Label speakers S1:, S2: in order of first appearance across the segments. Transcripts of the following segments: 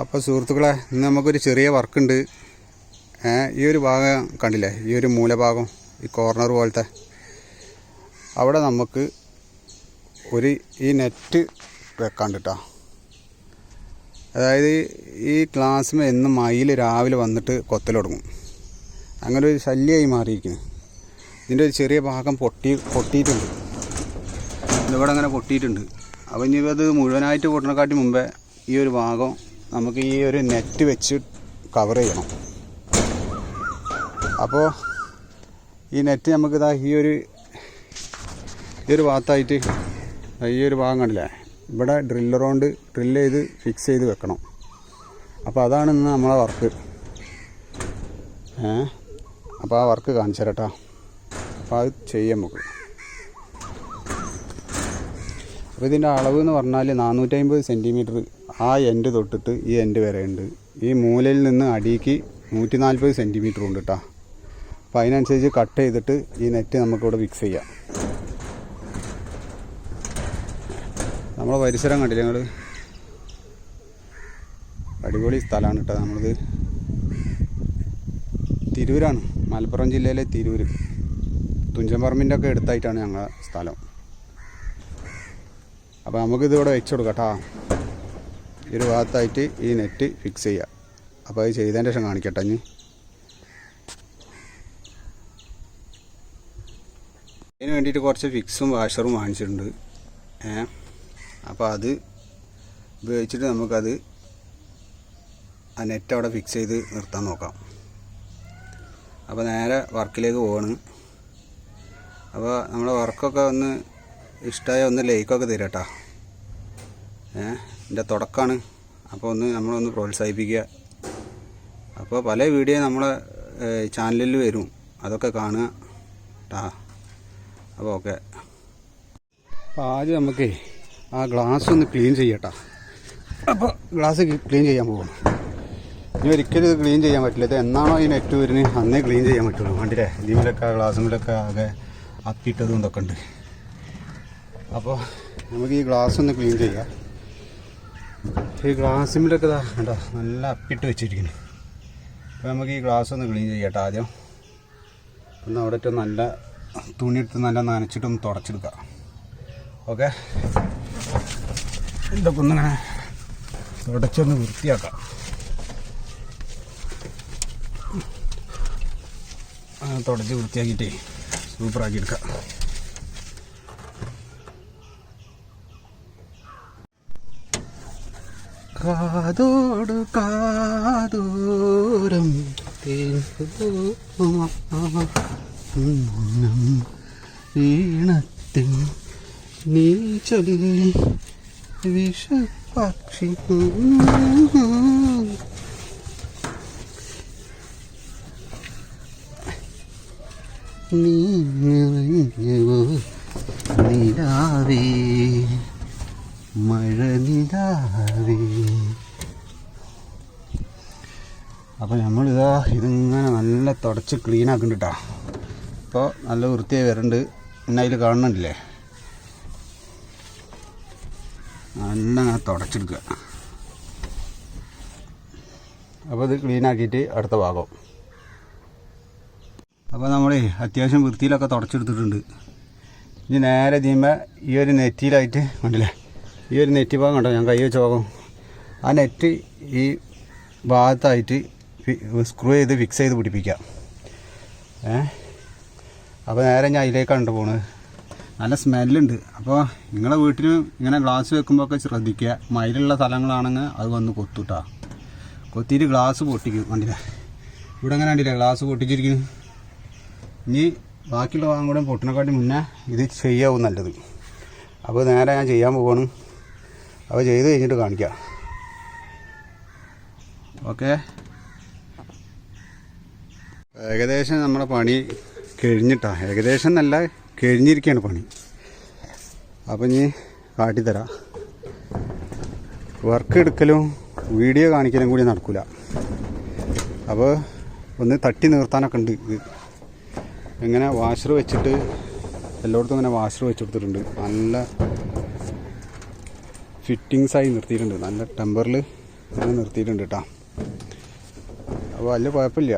S1: അപ്പോൾ സുഹൃത്തുക്കളെ, ഇന്ന് നമുക്കൊരു ചെറിയ വർക്കുണ്ട്. ഈ ഒരു ഭാഗം കണ്ടില്ലേ, ഈ ഒരു മൂലഭാഗം, ഈ കോർണർ പോലത്തെ അവിടെ നമുക്ക് ഈ നെറ്റ് വെക്കാണ്ട്. അതായത് ഈ ക്ലാസ്സിൽ എന്നും മയിൽ രാവിലെ വന്നിട്ട് കൊത്തൽ തുടങ്ങും. അങ്ങനെ ഒരു ശല്യമായി മാറിയിരിക്കുന്നു. ഇതിൻ്റെ ഒരു ചെറിയ ഭാഗം പൊട്ടിയിട്ടുണ്ട്. ഇതിവിടെ അങ്ങനെ പൊട്ടിയിട്ടുണ്ട്. അപ്പോൾ ഇനി അത് മുഴുവനായിട്ട് പൊട്ടണക്കാട്ടി മുമ്പേ ഈ ഒരു ഭാഗം നമുക്ക് ഈ ഒരു നെറ്റ് വെച്ച് കവർ ചെയ്യണം. അപ്പോൾ ഈ നെറ്റ് നമുക്കിതാ ഈ ഒരു ഭാഗത്തായിട്ട് ഈ ഒരു ഭാഗം കണ്ടില്ലേ, ഇവിടെ ഡ്രില്ലർ കൊണ്ട് ഡ്രില്ല് ചെയ്ത് ഫിക്സ് ചെയ്ത് വെക്കണം. അപ്പോൾ അതാണ് ഇന്ന് നമ്മളെ വർക്ക്. അപ്പോൾ ആ വർക്ക് കാണിച്ചു തരാം കേട്ടോ. അപ്പോൾ അത് ചെയ്യാം നമുക്ക്. അപ്പോൾ ഇതിൻ്റെ അളവ് എന്ന് പറഞ്ഞാൽ 450 സെൻറ്റിമീറ്റർ ആ എൻഡ് തൊട്ടിട്ട് ഈ എൻഡ് വരെ ഉണ്ട്. ഈ മൂലയിൽ നിന്ന് അടിക്ക് 140 സെൻറ്റിമീറ്റർ ഉണ്ട് കേട്ടോ. അപ്പോൾ അതിനനുസരിച്ച് കട്ട് ചെയ്തിട്ട് ഈ നെറ്റ് നമുക്കിവിടെ ഫിക്സ് ചെയ്യാം. നമ്മളെ പരിസരം കണ്ടില്ല ഞങ്ങൾ, അടിപൊളി സ്ഥലമാണ് കേട്ടോ. നമ്മളത് തിരൂരാണ്, മലപ്പുറം ജില്ലയിലെ തിരൂർ, തുഞ്ചൻപറമ്പിൻ്റെ ഒക്കെ അടുത്തായിട്ടാണ് ഞങ്ങളുടെ സ്ഥലം. അപ്പോൾ നമുക്കിതിവിടെ വെച്ച് കൊടുക്കാം കേട്ടോ. ഈ ഒരു ഭാഗത്തായിട്ട് ഈ നെറ്റ് ഫിക്സ് ചെയ്യുക. അപ്പോൾ അത് ചെയ്തതിൻ്റെ ശേഷം കാണിക്കട്ടെ. ഇനി അതിന് വേണ്ടിയിട്ട് കുറച്ച് ഫിക്സും വാഷറും വാങ്ങിച്ചിട്ടുണ്ട്. അപ്പോൾ അത് ഉപയോഗിച്ചിട്ട് നമുക്കത് ആ നെറ്റ് അവിടെ ഫിക്സ് ചെയ്ത് നിർത്താൻ നോക്കാം. അപ്പോൾ നേരെ വർക്കിലേക്ക് പോവാണ്. അപ്പോൾ നമ്മുടെ വർക്കൊക്കെ ഒന്ന് ഇഷ്ടമായ ഒന്ന് ലൈക്കൊക്കെ തരാം കേട്ടോ. എൻ്റെ തുടക്കമാണ്. അപ്പോൾ നമ്മളൊന്ന് പ്രോത്സാഹിപ്പിക്കുക. അപ്പോൾ പല വീഡിയോ നമ്മളെ ചാനലിൽ വരും, അതൊക്കെ കാണുക കേട്ടോ. അപ്പോൾ ഓക്കെ. അപ്പോൾ ആദ്യം നമുക്ക് ആ ഗ്ലാസ് ഒന്ന് ക്ലീൻ ചെയ്യട്ടോ. അപ്പോൾ ഗ്ലാസ് ക്ലീൻ ചെയ്യാൻ പോകണം. ഇനി ഒരിക്കലും ഇത് ക്ലീൻ ചെയ്യാൻ പറ്റില്ല. ഇത് എന്നാണോ ഈ നെറ്റ് വരുന്നത് അന്നേ ക്ലീൻ ചെയ്യാൻ പറ്റുള്ളൂ. കണ്ടില്ലേ, ഇതിലൊക്കെ ഗ്ലാസ്സിലൊക്കെ ആകെ അപ്പിട്ടതും ഇതൊക്കെ ഉണ്ട്. അപ്പോൾ നമുക്ക് ഈ ഗ്ലാസ് ഒന്ന് ക്ലീൻ ചെയ്യാം. ഈ ഗ്ലാസ്സിലൊക്കെ ഇതാ കേട്ടോ, നല്ല അപ്പിട്ട് വെച്ചിരിക്കുന്നു. അപ്പോൾ നമുക്ക് ഈ ഗ്ലാസ് ഒന്ന് ക്ലീൻ ചെയ്യട്ടോ. ആദ്യം ഒന്ന് അവിടെ നല്ല തുണിയെടുത്ത് നല്ല നനച്ചിട്ടൊന്ന് തുടച്ചെടുക്കാം. ഓക്കെ, ഇതൊക്കെ ഒന്നിങ്ങനെ തുടച്ചൊന്ന് വൃത്തിയാക്കാം. തുടച്ച് വൃത്തിയാക്കിയിട്ടേ സൂപ്പറാക്കി എടുക്കാം. കാതോട് കാതോരം ഈണത്തിൽ നീ ചൊല്ലി വിഷപക്ഷി നീ നിലാവേ മഴ നിലാവേ. അപ്പോൾ നമ്മളിതാ ഇതിങ്ങനെ നല്ല തുടച്ച് ക്ലീൻ ആക്കുന്നുണ്ട് കേട്ടോ. അപ്പോൾ നല്ല വൃത്തിയായി വരുന്നുണ്ട്. പിന്നെ അതിൽ കാണുന്നുണ്ടല്ലേ, നല്ല അങ്ങനെ തുടച്ചെടുക്കുക. അപ്പോൾ ഇത് ക്ലീൻ ആക്കിയിട്ട് അടുത്ത ഭാഗം. അപ്പോൾ നമ്മൾ അത്യാവശ്യം വൃത്തിയിലൊക്കെ തുടച്ചെടുത്തിട്ടുണ്ട്. ഇനി നേരെ ചെയ്യുമ്പോൾ ഈ ഒരു നെറ്റിയിലായിട്ട് കണ്ടില്ലേ, ഈ ഒരു നെറ്റ് ഭാഗം കണ്ടോ, ഞാൻ കൈ വെച്ച ഭാഗം, ആ നെറ്റ് ഈ ഭാഗത്തായിട്ട് സ്ക്രൂ ചെയ്ത് ഫിക്സ് ചെയ്ത് പിടിപ്പിക്കാം. അപ്പോൾ നേരെ ഞാൻ അതിലേക്കാണ് പോകുന്നത്. നല്ല സ്മെല്ലുണ്ട്. അപ്പോൾ നിങ്ങളെ വീട്ടിൽ ഇങ്ങനെ ഗ്ലാസ് വെക്കുമ്പോൾ ഒക്കെ ശ്രദ്ധിക്കുക. മയിലുള്ള സ്ഥലങ്ങളാണെങ്കിൽ അത് വന്ന് കൊത്തുട്ടാ. കൊത്തിയിട്ട് ഗ്ലാസ് പൊട്ടിക്കും. കണ്ടില്ലേ, ഇവിടെ അങ്ങനെ കണ്ടില്ലേ ഗ്ലാസ് പൊട്ടിച്ചിരിക്കുന്നു. ഇനി ബാക്കിയുള്ള ഭാഗം കൂടെ പൊട്ടിനെക്കാട്ടി മുന്നേ ഇത് ചെയ്യാവും നല്ലത്. അപ്പോൾ നേരെ ഞാൻ ചെയ്യാൻ പോവാണ്. അപ്പോൾ ചെയ്ത് കഴിഞ്ഞിട്ട് കാണിക്കാം. ഓക്കെ, ഏകദേശം നമ്മുടെ പണി കഴിഞ്ഞിട്ടാ. ഏകദേശം നല്ല കഴിഞ്ഞിരിക്കുകയാണ് പണി. അപ്പം ഇനി കാട്ടിത്തരാം. വർക്ക് എടുക്കലും വീഡിയോ കാണിക്കലും കൂടി നടക്കില്ല. അപ്പോൾ ഒന്ന് തട്ടി നിർത്താനൊക്കെ ഉണ്ട്. ഇങ്ങനെ വാഷർ വെച്ചിട്ട് എല്ലായിടത്തും ഇങ്ങനെ വാഷർ വെച്ച് കൊടുത്തിട്ടുണ്ട്. നല്ല ഫിറ്റിങ്സായി നിർത്തിയിട്ടുണ്ട്. നല്ല ടെമ്പറിൽ ഇങ്ങനെ നിർത്തിയിട്ടുണ്ട് കേട്ടോ. അപ്പോൾ വലിയ കുഴപ്പമില്ല.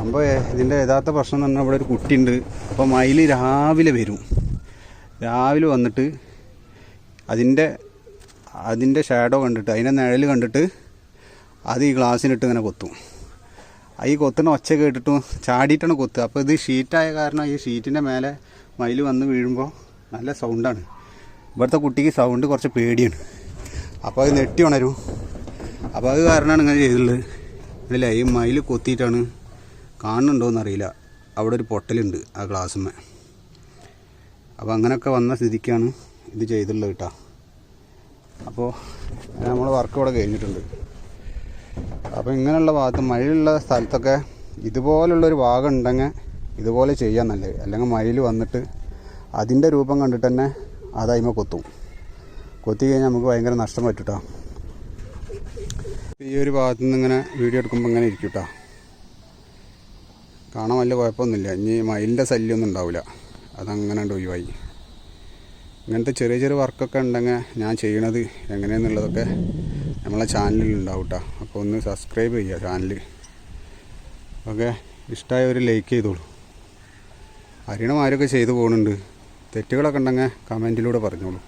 S1: അപ്പോൾ ഇതിൻ്റെ യഥാർത്ഥ പ്രശ്നം എന്ന് പറഞ്ഞാൽ ഇവിടെ ഒരു കുട്ടിയുണ്ട്. അപ്പോൾ മയിൽ രാവിലെ വരും. രാവിലെ വന്നിട്ട് അതിൻ്റെ ഷാഡോ കണ്ടിട്ട്, അതിൻ്റെ നിഴൽ കണ്ടിട്ട് അത് ഈ ഗ്ലാസ്സിനിട്ട് ഇങ്ങനെ കൊത്തും. ഈ കൊത്തുന്ന ഒച്ച കേട്ടിട്ടും ചാടിയിട്ടാണ് കൊത്തുക. അപ്പോൾ ഇത് ഷീറ്റായ കാരണം ഈ ഷീറ്റിൻ്റെ മേലെ മയിൽ വന്ന് വീഴുമ്പോൾ നല്ല സൗണ്ടാണ്. ഇവിടുത്തെ കുട്ടിക്ക് സൗണ്ട് കുറച്ച് പേടിയാണ്. അപ്പോൾ അത് നെട്ടി ഉണരും. അപ്പോൾ അത് കാരണമാണ് ഇങ്ങനെ ചെയ്തിട്ടുള്ളത്. ഇതില്ല, ഈ മയിൽ കൊത്തിയിട്ടാണ്. കാണുന്നുണ്ടോയെന്നറിയില്ല, അവിടെ ഒരു പൊട്ടലുണ്ട് ആ ഗ്ലാസ്സുമ്മേ. അപ്പോൾ അങ്ങനെയൊക്കെ വന്ന സ്ഥിതിക്കാണ് ഇത് ചെയ്തിട്ടുള്ളത് കേട്ടോ. അപ്പോൾ നമ്മൾ വർക്ക് ഇവിടെ കഴിഞ്ഞിട്ടുണ്ട്. അപ്പോൾ ഇങ്ങനെയുള്ള ഭാഗത്ത് മയിലുള്ള സ്ഥലത്തൊക്കെ ഇതുപോലുള്ളൊരു ഭാഗം ഉണ്ടെങ്കിൽ ഇതുപോലെ ചെയ്യാൻ നല്ലത്. അല്ലെങ്കിൽ മയിൽ വന്നിട്ട് അതിൻ്റെ രൂപം കണ്ടിട്ട് തന്നെ അതായ്മ കൊത്തും. കൊത്തി കഴിഞ്ഞാൽ നമുക്ക് ഭയങ്കര നഷ്ടം പറ്റും കേട്ടോ. ഈ ഒരു ഭാഗത്തു നിന്ന് ഇങ്ങനെ വീഡിയോ എടുക്കുമ്പോൾ ഇങ്ങനെ ഇരിക്കും കേട്ടോ. കാണാൻ വലിയ കുഴപ്പമൊന്നുമില്ല. ഇനി മയിലിൻ്റെ ശല്യമൊന്നും ഉണ്ടാവില്ല. അതങ്ങനെ ഒഴിവായി. ഇങ്ങനത്തെ ചെറിയ ചെറിയ വർക്കൊക്കെ ഉണ്ടെങ്കിൽ ഞാൻ ചെയ്യണത് എങ്ങനെയാണെന്നുള്ളതൊക്കെ നമ്മളെ ചാനലിൽ ഉണ്ടാവും കേട്ടോ. അപ്പോൾ ഒന്ന് സബ്സ്ക്രൈബ് ചെയ്യുക ചാനൽ. ഓക്കെ, ഇഷ്ടമായവർ ലൈക്ക് ചെയ്തോളൂ. അറിയണമാരൊക്കെ ചെയ്തു പോകുന്നുണ്ട്. തെറ്റുകളൊക്കെ ഉണ്ടെങ്കിൽ കമൻറ്റിലൂടെ പറഞ്ഞോളൂ.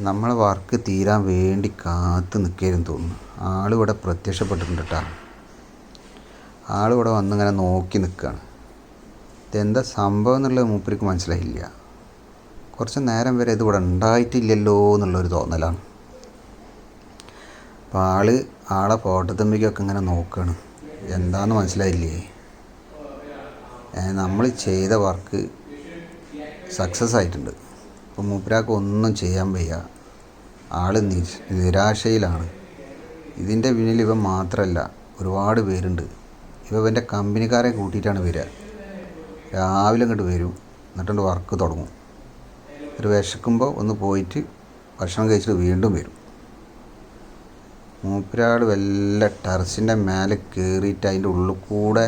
S2: നമ്മൾ വർക്ക് തീരാൻ വേണ്ടി കാത്ത് നിൽക്കുകയെന്ന് തോന്നുന്നു. ആളിവിടെ പ്രത്യക്ഷപ്പെട്ടിട്ടുണ്ട് കേട്ടോ. ആളിവിടെ വന്നിങ്ങനെ നോക്കി നിൽക്കുകയാണ്. ഇതെന്താ സംഭവം എന്നുള്ളത് മൂപ്പർക്ക് മനസ്സിലായില്ല. കുറച്ച് നേരം വരെ ഇതിവിടെ ഉണ്ടായിട്ടില്ലല്ലോ എന്നുള്ളൊരു തോന്നലാണ്. അപ്പോൾ ആളെ ഫോട്ടോത്തമ്പിക്കൊക്കെ ഇങ്ങനെ നോക്കുകയാണ്. എന്താണെന്ന് മനസ്സിലായില്ലേ? നമ്മൾ ചെയ്ത വർക്ക് സക്സസ് ആയിട്ടുണ്ട്. അപ്പോൾ മൂപ്പരാൾക്ക് ഒന്നും ചെയ്യാൻ വയ്യ. ആൾ നിരാശയിലാണ്. ഇതിൻ്റെ പിന്നിൽ ഇവൻ മാത്രമല്ല, ഒരുപാട് പേരുണ്ട്. ഇവൻ്റെ കമ്പനിക്കാരെ കൂട്ടിയിട്ടാണ് വരിക. രാവിലെ ഇങ്ങോട്ട് വരും, എന്നിട്ടുണ്ട് വർക്ക് തുടങ്ങും. ഒരു വിശക്കുമ്പോൾ ഒന്ന് പോയിട്ട് ഭക്ഷണം കഴിച്ചിട്ട് വീണ്ടും വരും. മൂപ്പരാൾ വല്ല ടെറസിൻ്റെ മേലെ കയറിയിട്ട് അതിൻ്റെ ഉള്ളിൽ കൂടെ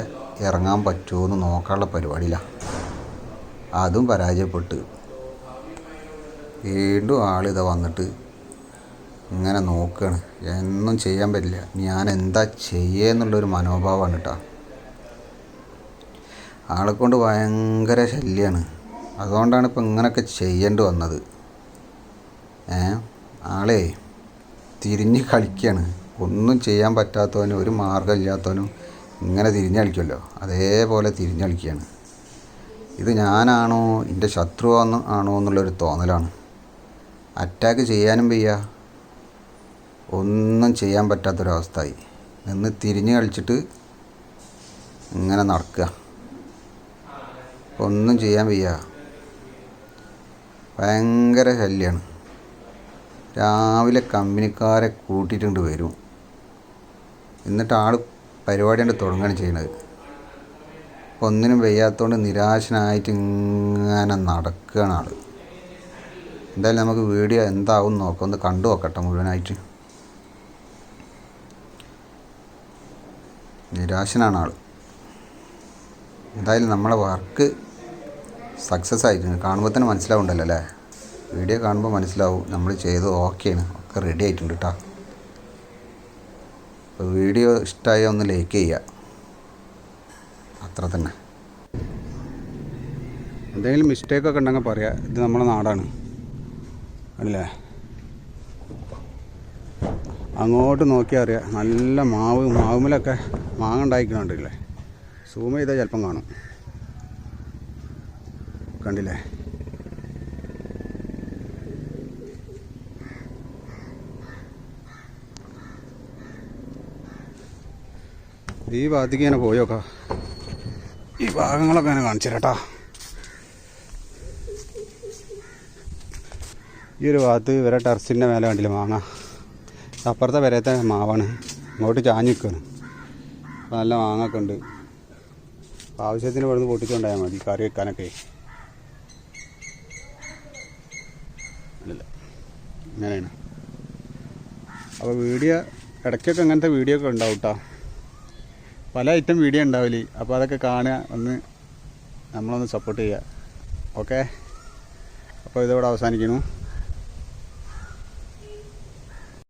S2: ഇറങ്ങാൻ പറ്റുമോ എന്ന് നോക്കാനുള്ള പരിപാടിയിലാണ്. അതും പരാജയപ്പെട്ട് വീണ്ടും ആളിതാ വന്നിട്ട് ഇങ്ങനെ നോക്കുകയാണ്. ഒന്നും ചെയ്യാൻ പറ്റില്ല. ഞാൻ എന്താ ചെയ്യുകയെന്നുള്ളൊരു മനോഭാവമാണ് കേട്ടോ. ആളെക്കൊണ്ട് ഭയങ്കര ശല്യമാണ്. അതുകൊണ്ടാണ് ഇപ്പം ഇങ്ങനെയൊക്കെ ചെയ്യേണ്ടി വന്നത്. ആളെ തിരിഞ്ഞ് കളിക്കുകയാണ്. ഒന്നും ചെയ്യാൻ പറ്റാത്തവനും ഒരു മാർഗ്ഗമില്ലാത്തവനും ഇങ്ങനെ തിരിഞ്ഞ് കളിക്കുമല്ലോ, അതേപോലെ തിരിഞ്ഞ് കളിക്കുകയാണ്. ഇത് ഞാനാണോ എൻ്റെ ശത്രു ആണോ എന്നുള്ളൊരു തോന്നലാണ്. അറ്റാക്ക് ചെയ്യാനും വയ്യ, ഒന്നും ചെയ്യാൻ പറ്റാത്തൊരവസ്ഥയായി. നിന്ന് തിരിഞ്ഞ് കളിച്ചിട്ട് ഇങ്ങനെ നടക്കുക. ഒന്നും ചെയ്യാൻ വയ്യ. ഭയങ്കര ശല്യമാണ്. രാവിലെ കമ്പനിക്കാരെ കൂട്ടിയിട്ടുണ്ട് വരും. എന്നിട്ട് ആൾ പരിപാടി കൊണ്ട് തുടങ്ങുകയാണ് ചെയ്യണത്. അപ്പോൾ ഒന്നിനും വയ്യാത്തതുകൊണ്ട് നിരാശനായിട്ട് ഇങ്ങനെ നടക്കുകയാണ് ആൾ. എന്തായാലും നമുക്ക് വീഡിയോ എന്താവും നോക്കാം. ഒന്ന് കണ്ടു നോക്കട്ടെ മുഴുവനായിട്ട്. നിരാശനാണ് ആൾ. എന്തായാലും നമ്മളെ വർക്ക് സക്സസ് ആയിട്ടുണ്ട്. കാണുമ്പോൾ തന്നെ മനസ്സിലാവുണ്ടല്ലോ അല്ലേ? വീഡിയോ കാണുമ്പോൾ മനസ്സിലാവും നമ്മൾ ചെയ്തത് ഓക്കെയാണ്, ഒക്കെ റെഡി ആയിട്ടുണ്ട് കേട്ടോ. അപ്പോൾ വീഡിയോ ഇഷ്ടമായ ഒന്ന് ലൈക്ക് ചെയ്യുക, അത്ര തന്നെ.
S1: എന്തെങ്കിലും മിസ്റ്റേക്കൊക്കെ ഉണ്ടെങ്കിൽ പറയാം. ഇത് നമ്മുടെ നാടാണ് അല്ലേ? അങ്ങോട്ട് നോക്കിയാൽ അറിയാം. നല്ല മാവുമലൊക്കെ മാങ്ങ ഉണ്ടായിക്കണുണ്ടല്ലേ? സൂം ചെയ്താൽ ചിലപ്പം കാണും. കണ്ടില്ലേ? ഈ ഭാഗത്തേക്ക് ഇങ്ങനെ പോയോക്കാം. ഈ ഭാഗങ്ങളൊക്കെ ഇങ്ങനെ കാണിച്ചു തരാട്ടാ. ഈ ഒരു ഭാഗത്ത് ഇവരെ ടെറസിൻ്റെ മേലെ കണ്ടില്ല മാങ്ങ. അപ്പുറത്തെ വരത്തെ മാവാണ്, ഇങ്ങോട്ട് ചാഞ്ഞ് നിൽക്കുകയാണ്. അപ്പോൾ നല്ല മാങ്ങൊക്കെ ഉണ്ട്. ആവശ്യത്തിന് ഇവിടുന്ന് പൊട്ടിച്ചുകൊണ്ടായാൽ മതി കറി വെക്കാനൊക്കെ. അല്ല ഇങ്ങനെയാണ്. അപ്പോൾ വീഡിയോ ഇടയ്ക്കൊക്കെ അങ്ങനത്തെ വീഡിയോ ഒക്കെ ഉണ്ടാവും കേട്ടോ. പല ഐറ്റം വീഡിയോ ഉണ്ടാവില്ലേ. അപ്പോൾ അതൊക്കെ കാണുക, ഒന്ന് നമ്മളൊന്ന് സപ്പോർട്ട് ചെയ്യുക. ഓക്കെ, അപ്പോൾ ഇതോടെ അവസാനിക്കുന്നു.